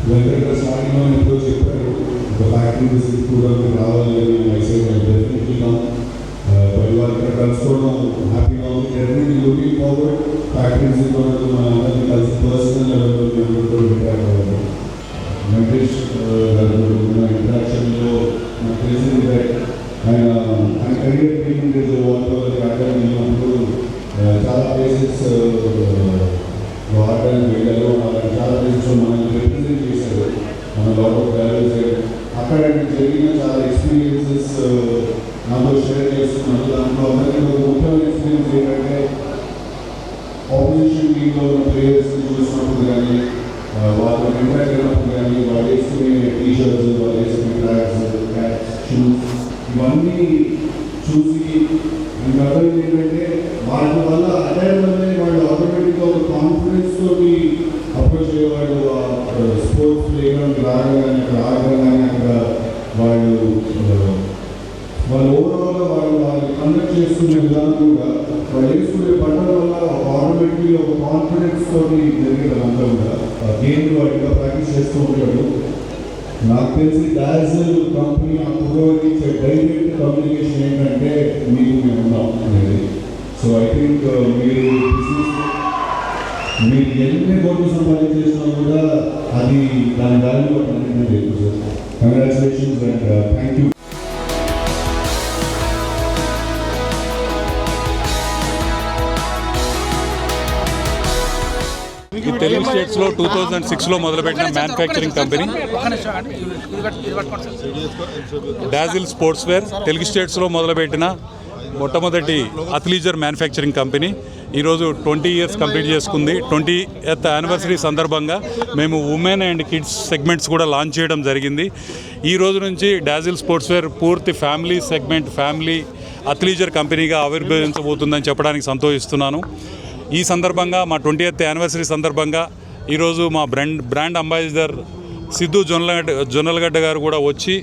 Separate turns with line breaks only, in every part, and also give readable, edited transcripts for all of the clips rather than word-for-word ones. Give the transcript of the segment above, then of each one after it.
వెంకట స్టార్టింగ్లో ఎప్పుడో చెప్పారు ఒక ఫ్యాక్టరీ విజిట్ కూడా రావాలి అని మెసేజ్ డెఫినెట్లీ బట్ వాళ్ళు ఇక్కడ కలుసుకోవడం హ్యాపీగా ఉంది. Definitely looking forward factory visit కూడా మనందరినీ కలిసి పర్సనల్ లెవెల్లో మేము కూడా ఇంటరాక్ట్ అవ్వాలి. వెంకటేష్ గారు ఉన్న ఇంటరాక్షన్లో నాకు తెలిసింది ఆయన కెరియర్ ట్రైనింగ్ వాతావరణం అకాడమీ ఉన్నప్పుడు చాలా ప్లేసెస్ ఆడడానికి వెళ్ళారు. చాలా ప్లేసెస్లో మనల్ని రిప్రజెంట్ చేశారు. మన లోపల ట్రావెల్స్ అక్కడ జరిగిన చాలా ఎక్స్పీరియన్సెస్ నాతో షేర్ చేస్తున్నారు. దాంట్లో అందరికీ ఒక ముఖ్యమైన ఎక్స్పీరియన్స్ ఏంటంటే ఆపోజిషన్ టీంలో ఉన్న ప్లేయర్స్ని చూసినప్పుడు కానీ వాళ్ళు ఇంటరాక్ట్ అయినప్పుడు కానీ వాళ్ళు వేసుకునే టీషర్ట్స్, వాళ్ళు వేసుకునే ట్రాక్స్, క్యాప్స్, షూస్ ఇవన్నీ చూసి ఇంకా అర్థం ఏంటంటే వాటి వల్ల అటైర్ వల్లే వాళ్ళు ఆటోమేటిక్గా ఒక కాన్ఫిడెన్స్ తోటి అప్రోచ్ అయ్యేవాళ్ళు. స్పోర్ట్స్ ప్లేగ్రౌండ్ రాగానే అక్కడ ఆడగానే అక్కడ వాళ్ళు ఓవరాల్గా వాళ్ళు కండక్ట్ చేసుకునే విధానం కూడా వాళ్ళు వేసుకునే పడడం వల్ల ఆటోమేటిక్గా ఒక కాన్ఫిడెన్స్ తోటి జరిగేది అంతా కూడా గేమ్ వాటిగా ప్రాక్టీస్ చేస్తూ ఉంటాడు. నాకు తెలిసి డాజిల్ కంపెనీ ఆ కుర్రోకి డైరెక్ట్ కమ్యూనికేషన్ ఏంటంటే మీకు మేము ఉన్నాం అనేది. సో ఐ థింక్ మీరు బిజినెస్ మీరు ఎన్ని కోట్లు సంపాదించేసినా కూడా అది దాని వాల్యూ అనేది లేదు sir. Congratulations and thank you.
ఈ తెలుగు స్టేట్స్లో 2006లో మొదలుపెట్టిన manufacturing company Dazzle sports wear Telugu స్టేట్స్లో మొదలుపెట్టిన మొట్టమొదటి అథ్లీజర్ మ్యానుఫ్యాక్చరింగ్ కంపెనీ ఈరోజు 20 ఇయర్స్ కంప్లీట్ చేసుకుంది. 20th యానివర్సరీ సందర్భంగా మేము ఉమెన్ అండ్ కిడ్స్ సెగ్మెంట్స్ కూడా లాంచ్ చేయడం జరిగింది. ఈ రోజు నుంచి డాజిల్ స్పోర్ట్స్ వేర్ పూర్తి ఫ్యామిలీ సెగ్మెంట్, ఫ్యామిలీ అథ్లీజర్ కంపెనీగా ఆవిర్భవించబోతుందని చెప్పడానికి సంతోషిస్తున్నాను. ఈ సందర్భంగా మా 20th యానివర్సరీ సందర్భంగా ఈరోజు మా బ్రాండ్ అంబాసిడర్ సిద్ధు జొన్నలగడ్డ గారు కూడా వచ్చి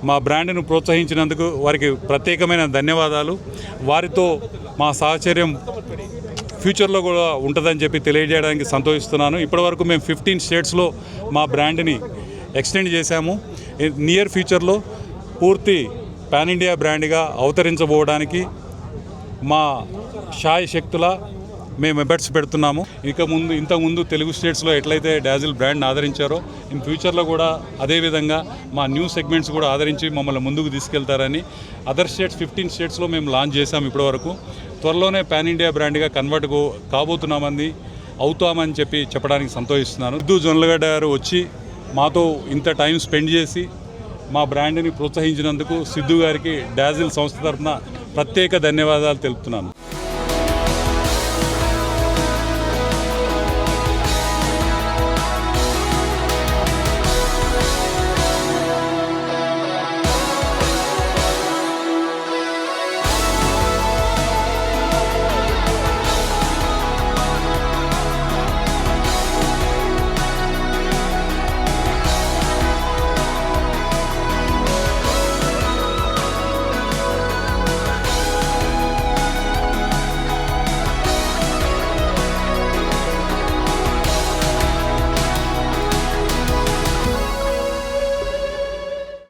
మా బ్రాండ్ను ప్రోత్సహించినందుకు వారికి ప్రత్యేకమైన ధన్యవాదాలు. వారితో మా సహచర్యం ఫ్యూచర్లో కూడా ఉంటుందని చెప్పి తెలియజేయడానికి సంతోషిస్తున్నాను. ఇప్పటివరకు మేము 15 స్టేట్స్లో మా బ్రాండ్ని ఎక్స్టెండ్ చేశాము. నియర్ ఫ్యూచర్లో పూర్తి పాన్ ఇండియా బ్రాండ్గా అవతరించబోవడానికి మా శాయశక్తుల మేము ఎఫర్ట్స్ పెడుతున్నాము. ఇంతకుముందు తెలుగు స్టేట్స్లో ఎట్లయితే డాజిల్ బ్రాండ్ని ఆదరించారో ఇన్ ఫ్యూచర్లో కూడా అదేవిధంగా మా న్యూ సెగ్మెంట్స్ కూడా ఆదరించి మమ్మల్ని ముందుకు తీసుకెళ్తారని అదర్ స్టేట్స్ 15 స్టేట్స్లో మేము లాంచ్ చేశాము. ఇప్పటివరకు త్వరలోనే పాన్ ఇండియా బ్రాండ్గా కన్వర్ట్ అవుతామని చెప్పడానికి సంతోషిస్తున్నాను. సిద్ధు జొన్నలగడ్డ గారు వచ్చి మాతో ఇంత టైం స్పెండ్ చేసి మా బ్రాండ్ని ప్రోత్సహించినందుకు సిద్ధు గారికి డాజిల్ సంస్థ తరఫున ప్రత్యేక ధన్యవాదాలు తెలుపుతున్నాను.